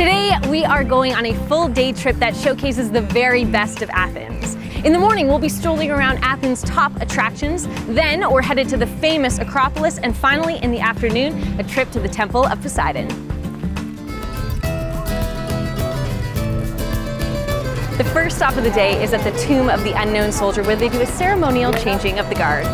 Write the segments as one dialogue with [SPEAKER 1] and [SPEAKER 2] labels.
[SPEAKER 1] Today, we are going on a full day trip that showcases the very best of Athens. In the morning, we'll be strolling around Athens' top attractions. Then, we're headed to the famous Acropolis. And finally, in the afternoon, a trip to the Temple of Poseidon. The first stop of the day is at the Tomb of the Unknown Soldier, where they do a ceremonial changing of the guard.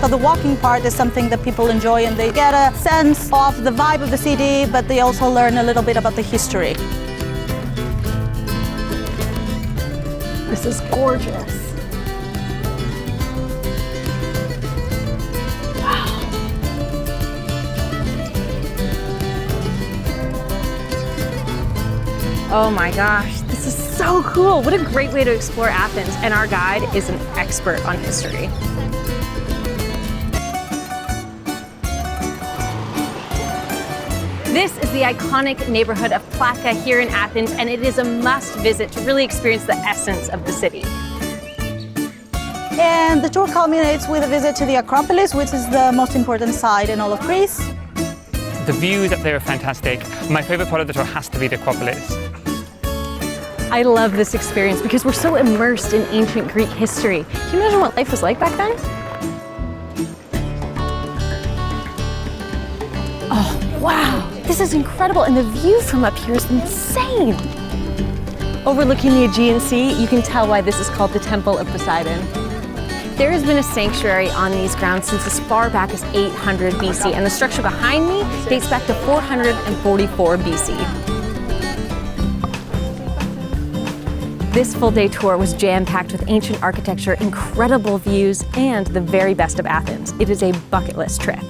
[SPEAKER 2] So the walking part is something that people enjoy, and they get a sense of the vibe of the city, but they also learn a little bit about the history.
[SPEAKER 1] This is gorgeous. Wow. Oh my gosh, this is so cool. What a great way to explore Athens, and our guide is an expert on history. This is the iconic neighborhood of Plaka here in Athens, and it is a must visit to really experience the essence of the city.
[SPEAKER 2] And the tour culminates with a visit to the Acropolis, which is the most important site in all of Greece.
[SPEAKER 3] The views up there are fantastic. My favorite part of the tour has to be the Acropolis.
[SPEAKER 1] I love this experience because we're so immersed in ancient Greek history. Can you imagine what life was like back then? Oh, wow. This is incredible, and the view from up here is insane. Overlooking the Aegean Sea, you can tell why this is called the Temple of Poseidon. There has been a sanctuary on these grounds since as far back as 800 BC, and the structure behind me dates back to 444 BC. This full-day tour was jam-packed with ancient architecture, incredible views, and the very best of Athens. It is a bucket list trip.